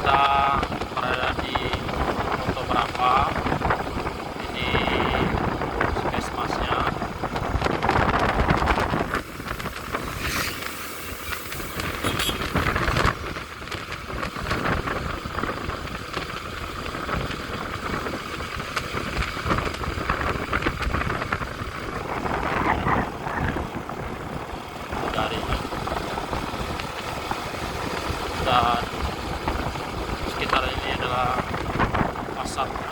kita berada di Foto Berapa. Ini space masnya. Dan sekitar ini adalah pasarnya.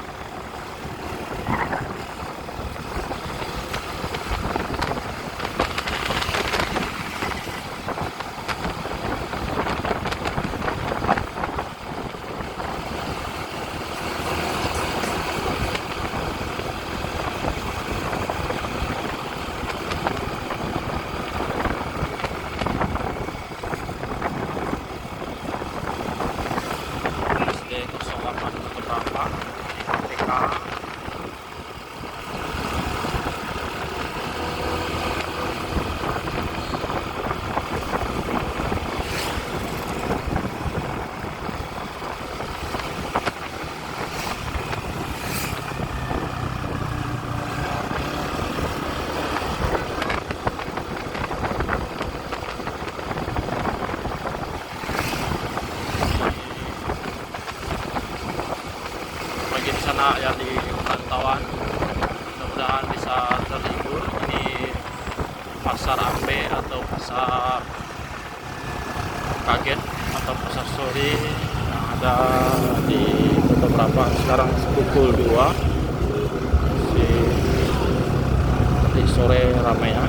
SD 08 Foto Berapa TK. Bagi di sana yang di pantauan, mudah-mudahan bisa terhibur. Ini pasar Ambe atau pasar Kaget atau pasar sore yang ada di Foto Berapa. Sekarang pukul 2, di sore ramai ya.